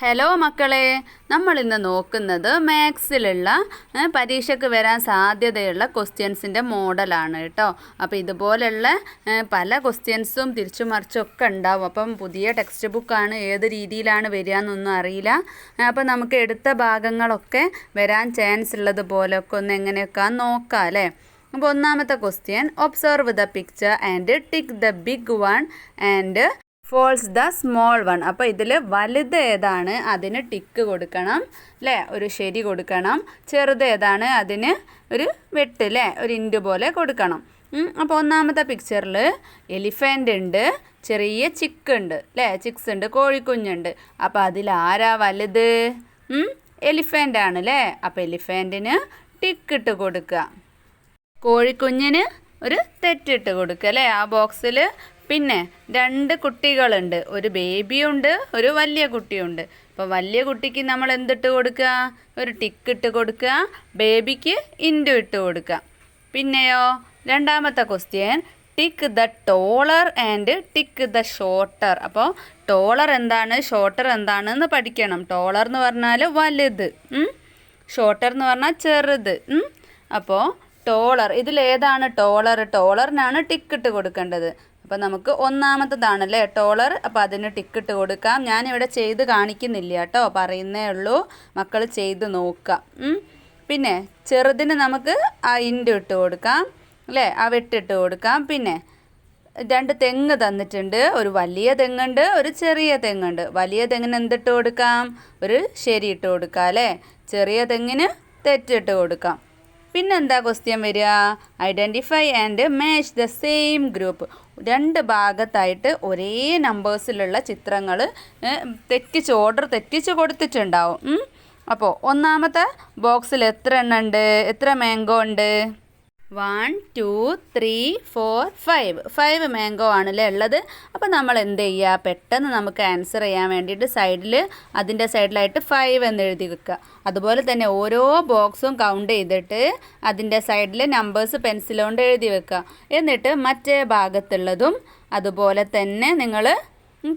Hello മക്കളെ, നമ്മൾ ഇന്ന് നോക്കുന്നത് മാത്സിലുള്ള പരീക്ഷയ്ക്ക് വരാൻ സാധ്യതയുള്ള ക്വസ്റ്റ്യൻസിൻ്റെ മോഡലാണ് കേട്ടോ. അപ്പോൾ ഇതുപോലുള്ള പല ക്വസ്റ്റ്യൻസും തിരിച്ചു മറിച്ചൊക്കെ ഉണ്ടാവും. അപ്പം പുതിയ ടെക്സ്റ്റ് ബുക്കാണ്, ഏത് രീതിയിലാണ് വരിക എന്നൊന്നും അറിയില്ല. അപ്പോൾ നമുക്ക് എടുത്ത ഭാഗങ്ങളൊക്കെ വരാൻ ചാൻസ് ഉള്ളത് പോലെയൊക്കെ ഒന്ന് എങ്ങനെയൊക്കെ നോക്കാം അല്ലേ. അപ്പോൾ ഒന്നാമത്തെ question, observe the picture and tick the big one and false the small one. അപ്പോൾ ഇതിൽ വലുത് ഏതാണ് അതിന് ടിക്ക് കൊടുക്കണം അല്ലേ, ഒരു ശരി കൊടുക്കണം. ചെറുത് ഏതാണ് അതിന് ഒരു വെട്ട് അല്ലേ, ഒരു ഇൻറ്റു പോലെ കൊടുക്കണം. അപ്പോൾ ഒന്നാമത്തെ പിക്ചറിൽ എലിഫൻ്റ് ഉണ്ട്, ചെറിയ ചിക്ക് ഉണ്ട് അല്ലേ, ചിക്സ് ഉണ്ട്, കോഴിക്കുഞ്ഞുണ്ട്. അപ്പോൾ അതിൽ ആരാ വലുത്? എലിഫൻ്റ് ആണ് അല്ലേ. അപ്പോൾ എലിഫൻറ്റിന് ടിക്കിട്ട് കൊടുക്കുക. കോഴിക്കുഞ്ഞിന് ഒരു തെറ്റിട്ട് കൊടുക്കുക അല്ലേ ആ ബോക്സിൽ. പിന്നെ രണ്ട് കുട്ടികളുണ്ട്, ഒരു ബേബിയുണ്ട്, ഒരു വലിയ കുട്ടിയുണ്ട്. അപ്പോൾ വലിയ കുട്ടിക്ക് നമ്മൾ എന്തിട്ട് കൊടുക്കുക? ഒരു ടിക്കിട്ട് കൊടുക്കുക. ബേബിക്ക് ഇൻറ്റു ഇട്ട് കൊടുക്കുക. പിന്നെയോ രണ്ടാമത്തെ question, tick the ടോളർ and tick the shorter. അപ്പോൾ ടോളർ എന്താണ്, ഷോർട്ടർ എന്താണെന്ന് പഠിക്കണം. ടോളർ എന്ന് പറഞ്ഞാൽ വലുത്, ഷോർട്ടർ എന്ന് പറഞ്ഞാൽ ചെറുത്. അപ്പോൾ ടോളർ, ഇതിലേതാണ് ടോളർ? ടോളറിനാണ് ടിക്കിട്ട് കൊടുക്കേണ്ടത്. അപ്പോൾ നമുക്ക് ഒന്നാമത്തതാണല്ലേ ടോളർ. അപ്പോൾ അതിന് ടിക്കിട്ട് കൊടുക്കാം. ഞാനിവിടെ ചെയ്ത് കാണിക്കുന്നില്ല കേട്ടോ, പറയുന്നേ ഉള്ളൂ, മക്കൾ ചെയ്ത് നോക്കാം. പിന്നെ ചെറുതിന് നമുക്ക് ആ ഇൻറ്റു ഇട്ട് കൊടുക്കാം അല്ലേ, ആ വെട്ടിട്ട് കൊടുക്കാം. പിന്നെ രണ്ട് തെങ്ങ് തന്നിട്ടുണ്ട്, ഒരു വലിയ തെങ്ങുണ്ട്, ഒരു ചെറിയ തെങ്ങുണ്ട്. വലിയ തെങ്ങിന് എന്തിട്ട് കൊടുക്കാം? ഒരു ശരി ഇട്ട് കൊടുക്കാം അല്ലേ. ചെറിയ തെങ്ങിന് തെറ്റിട്ട് കൊടുക്കാം. പിന്നെന്താ ക്വസ്റ്റ്യൻ വരിക? Identify and match the same group. രണ്ട് ഭാഗത്തായിട്ട് ഒരേ നമ്പേഴ്സിലുള്ള ചിത്രങ്ങൾ തെറ്റിച്ച്, ഓർഡർ തെറ്റിച്ച് കൊടുത്തിട്ടുണ്ടാവും. അപ്പോൾ ഒന്നാമത്തെ ബോക്സിൽ എത്ര എണ്ണം ഉണ്ട്, എത്ര മാംഗോ ഉണ്ട്? 1 2 3 4 5 മാംഗോ ആണല്ലേ ഉള്ളത്. അപ്പോൾ നമ്മൾ എന്ത് ചെയ്യുക? പെട്ടെന്ന് നമുക്ക് ആൻസർ ചെയ്യാൻ വേണ്ടിയിട്ട് സൈഡിൽ, അതിൻ്റെ സൈഡിലായിട്ട് 5 എന്ന് എഴുതി വെക്കുക. അതുപോലെ തന്നെ ഓരോ ബോക്സും കൗണ്ട് ചെയ്തിട്ട് അതിൻ്റെ സൈഡിൽ നമ്പേഴ്സ് പെൻസിൽ കൊണ്ട് എഴുതി വെക്കുക. എന്നിട്ട് മറ്റേ ഭാഗത്തുള്ളതും അതുപോലെ തന്നെ നിങ്ങൾ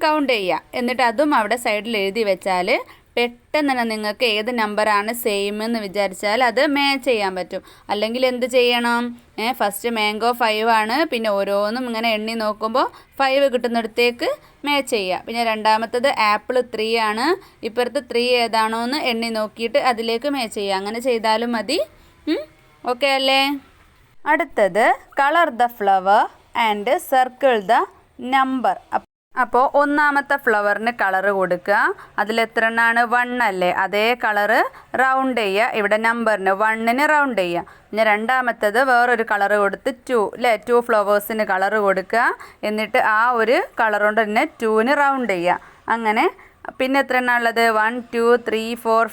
കൗണ്ട് ചെയ്യുക. എന്നിട്ട് അതും അവിടെ സൈഡിൽ എഴുതി വെച്ചാൽ പെട്ടെന്ന് തന്നെ നിങ്ങൾക്ക് ഏത് നമ്പറാണ് സെയിം എന്ന് വിചാരിച്ചാൽ അത് മാച്ച് ചെയ്യാൻ പറ്റും. അല്ലെങ്കിൽ എന്ത് ചെയ്യണം? ഫസ്റ്റ് മാംഗോ 5 ആണ്, പിന്നെ ഓരോന്നും ഇങ്ങനെ എണ്ണി നോക്കുമ്പോൾ 5 കിട്ടുന്നിടത്തേക്ക് മാച്ച് ചെയ്യുക. പിന്നെ രണ്ടാമത്തത് ആപ്പിൾ 3 ആണ്, ഇപ്പുറത്ത് 3 ഏതാണോ എന്ന് എണ്ണി നോക്കിയിട്ട് അതിലേക്ക് മാച്ച് ചെയ്യുക. അങ്ങനെ ചെയ്താലും മതി. ഓക്കെ അല്ലേ? അടുത്തത് colour the flower and circle the number. അപ്പോൾ ഒന്നാമത്തെ ഫ്ലവറിന് കളറ് കൊടുക്കുക. അതിലെത്ര എണ്ണമാണ്? 1 അല്ലേ, അതേ കളറ് റൗണ്ട് ചെയ്യുക. ഇവിടെ നമ്പറിന് 1ന് റൗണ്ട് ചെയ്യുക. പിന്നെ രണ്ടാമത്തേത് വേറൊരു കളറ് കൊടുത്ത് 2 അല്ലേ, 2 ഫ്ലവേഴ്സിന് കളറ് കൊടുക്കുക. എന്നിട്ട് ആ ഒരു കളർ കൊണ്ട് തന്നെ 2ന് റൗണ്ട് ചെയ്യുക. അങ്ങനെ പിന്നെ എത്ര എണ്ണ ഉള്ളത്? 1 2 3 4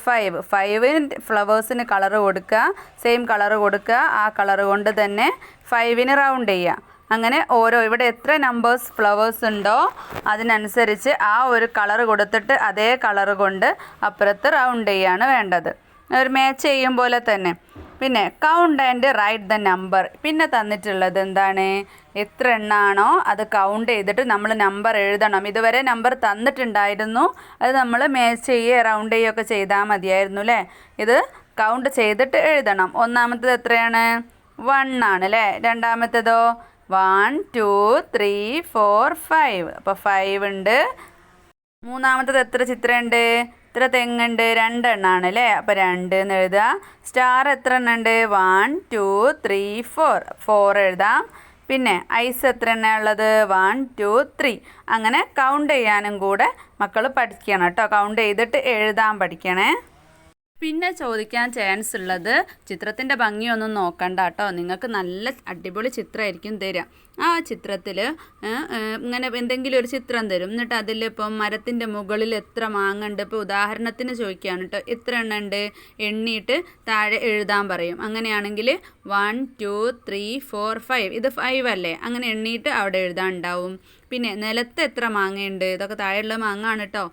5 ഫ്ലവേഴ്സിന് കളറ് കൊടുക്കുക, സെയിം കളറ് കൊടുക്കുക. ആ കളറ് കൊണ്ട് തന്നെ 5ന് റൗണ്ട് ചെയ്യുക. അങ്ങനെ ഓരോ, ഇവിടെ എത്ര നമ്പേഴ്സ് ഫ്ലവേഴ്സ് ഉണ്ടോ അതിനനുസരിച്ച് ആ ഒരു കളർ കൊടുത്തിട്ട് അതേ കളർ കൊണ്ട് അപ്പുറത്ത് റൗണ്ട് ചെയ്യാണ് വേണ്ടത്, ഒരു മാച്ച് ചെയ്യും പോലെ തന്നെ. പിന്നെ count and write the number. പിന്നെ തന്നിട്ടുള്ളത് എന്താണ്? എത്ര എണ്ണാണോ അത് കൗണ്ട് ചെയ്തിട്ട് നമ്മൾ നമ്പർ എഴുതണം. ഇതുവരെ നമ്പർ തന്നിട്ടുണ്ടായിരുന്നു, അത് നമ്മൾ മാച്ച് ചെയ്യുക റൗണ്ട് ചെയ്യുകയൊക്കെ ചെയ്താൽ മതിയായിരുന്നു അല്ലേ. ഇത് കൗണ്ട് ചെയ്തിട്ട് എഴുതണം. ഒന്നാമത്തേത് എത്രയാണ്? 1 ആണ് അല്ലേ. രണ്ടാമത്തേതോ 1 2 3 4 5. അപ്പോൾ 5 ഉണ്ട്. മൂന്നാമത്തത് എത്ര ചിത്രമുണ്ട്? എത്ര തെങ്ങുണ്ട്? 2 എണ്ണമാണ് അല്ലേ. അപ്പോൾ 2 എന്ന് എഴുതുക. സ്റ്റാർ എത്ര എണ്ണം ഉണ്ട്? 1 2 3 4 എഴുതാം. പിന്നെ ഐസ് എത്ര എണ്ണ ഉള്ളത്? 1 2 3. അങ്ങനെ കൗണ്ട് ചെയ്യാനും കൂടെ മക്കൾ പഠിക്കണം കേട്ടോ. കൗണ്ട് ചെയ്തിട്ട് എഴുതാൻ പഠിക്കണേ. പിന്നെ ചോദിക്കാൻ ചാൻസ് ഉള്ളത്, ചിത്രത്തിൻ്റെ ഭംഗിയൊന്നും നോക്കണ്ട കേട്ടോ, നിങ്ങൾക്ക് നല്ല അടിപൊളി ചിത്രമായിരിക്കും തരിക. ആ ചിത്രത്തിൽ ഇങ്ങനെ എന്തെങ്കിലും ഒരു ചിത്രം തരും. എന്നിട്ട് അതിൽ ഇപ്പം മരത്തിൻ്റെ മുകളിൽ എത്ര മാങ്ങ ഉണ്ട്, ഇപ്പോൾ ഉദാഹരണത്തിന് ചോദിക്കുകയാണ് കേട്ടോ, എത്ര എണ്ണം ഉണ്ട് എണ്ണിയിട്ട് താഴെ എഴുതാൻ പറയും. അങ്ങനെയാണെങ്കിൽ 1 2 3 4 5, ഇത് 5 അല്ലേ, അങ്ങനെ എണ്ണിയിട്ട് അവിടെ എഴുതാനുണ്ടാവും. പിന്നെ നിലത്ത് എത്ര മാങ്ങയുണ്ട്, ഇതൊക്കെ താഴെയുള്ള മാങ്ങ ആണ് കേട്ടോ.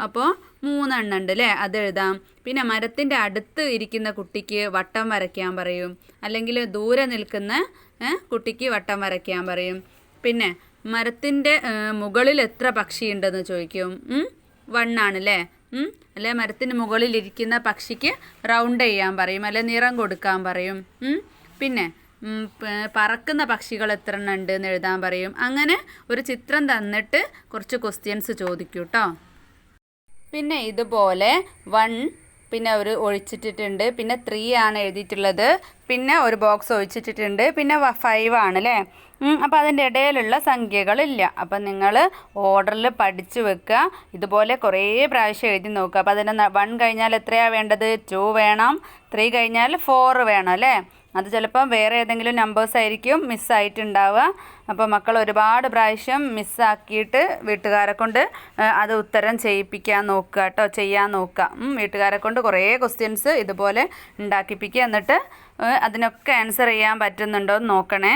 അപ്പോൾ 3 എണ്ണം ഉണ്ട് അല്ലേ, അത് എഴുതാം. പിന്നെ മരത്തിൻ്റെ അടുത്ത് ഇരിക്കുന്ന കുട്ടിക്ക് വട്ടം വരയ്ക്കാൻ പറയും, അല്ലെങ്കിൽ ദൂരെ നിൽക്കുന്ന കുട്ടിക്ക് വട്ടം വരയ്ക്കാൻ പറയും. പിന്നെ മരത്തിൻ്റെ മുകളിൽ എത്ര പക്ഷിയുണ്ടെന്ന് ചോദിക്കും. 1 ആണല്ലേ. അല്ലെ മരത്തിന് മുകളിലിരിക്കുന്ന പക്ഷിക്ക് റൗണ്ട് ചെയ്യാൻ പറയും, അല്ലെ നിറം കൊടുക്കാൻ പറയും. പിന്നെ പറക്കുന്ന പക്ഷികൾ എത്ര എണ്ണം ഉണ്ട് എന്ന് എഴുതാൻ പറയും. അങ്ങനെ ഒരു ചിത്രം തന്നിട്ട് കുറച്ച് ക്വസ്റ്റ്യൻസ് ചോദിക്കൂ കേട്ടോ. പിന്നെ ഇതുപോലെ 1 പിന്നെ ഒരു ഒഴിച്ചിട്ടിട്ടുണ്ട്, പിന്നെ 3 ആണ് എഴുതിയിട്ടുള്ളത്, പിന്നെ ഒരു ബോക്സ് ഒഴിച്ചിട്ടിട്ടുണ്ട്, പിന്നെ 5 ആണ് അല്ലേ. അപ്പോൾ അതിൻ്റെ ഇടയിലുള്ള സംഖ്യകളില്ല. അപ്പം നിങ്ങൾ ഓർഡറിൽ പഠിച്ചു വെക്കുക. ഇതുപോലെ കുറേ പ്രാവശ്യം എഴുതി നോക്കുക. അപ്പോൾ അതിന് 1 കഴിഞ്ഞാൽ എത്രയാണ് വേണ്ടത്? 2 വേണം. 3 കഴിഞ്ഞാൽ 4 വേണം അല്ലേ. അത് ചിലപ്പം വേറെ ഏതെങ്കിലും നമ്പേഴ്സ് ആയിരിക്കും മിസ്സായിട്ടുണ്ടാവുക. അപ്പോൾ മക്കൾ ഒരുപാട് പ്രാവശ്യം മിസ്സാക്കിയിട്ട് വീട്ടുകാരെ കൊണ്ട് അത് ഉത്തരം ചെയ്യിപ്പിക്കാൻ നോക്കുക കേട്ടോ, ചെയ്യാൻ നോക്കുക. വീട്ടുകാരെ കൊണ്ട് കുറേ ക്വസ്റ്റ്യൻസ് ഇതുപോലെ ഉണ്ടാക്കിപ്പിക്കുക. എന്നിട്ട് അതിനൊക്കെ ആൻസർ ചെയ്യാൻ പറ്റുന്നുണ്ടോ എന്ന് നോക്കണേ.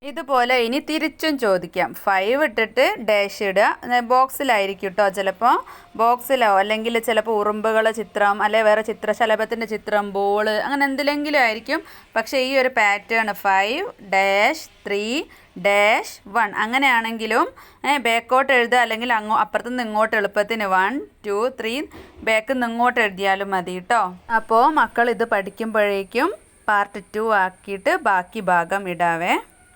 ഇതുപോലെ ഇനി തിരിച്ചും ചോദിക്കാം. 5 ഇട്ടിട്ട് ഡാഷ് ഇടുക. ബോക്സിലായിരിക്കും കേട്ടോ, ചിലപ്പോൾ ബോക്സിലോ അല്ലെങ്കിൽ ചിലപ്പോൾ ഉറുമ്പുകൾ ചിത്രം, അല്ലെ വേറെ ചിത്രശലഭത്തിൻ്റെ ചിത്രം, ബോള്, അങ്ങനെ എന്തിലെങ്കിലും ആയിരിക്കും. പക്ഷേ ഈ ഒരു പാറ്റേൺ 5-3-1 അങ്ങനെയാണെങ്കിലും ബാക്കോട്ട് എഴുതുക, അല്ലെങ്കിൽ അപ്പുറത്തുനിന്ന് ഇങ്ങോട്ട് എളുപ്പത്തിന് 1 2 3 ബാക്കിൽ നിന്ന് ഇങ്ങോട്ട് എഴുതിയാലും മതി കേട്ടോ. അപ്പോൾ മക്കൾ ഇത് പഠിക്കുമ്പോഴേക്കും പാർട്ട് 2 ആക്കിയിട്ട് ബാക്കി ഭാഗം ഇടാവേ.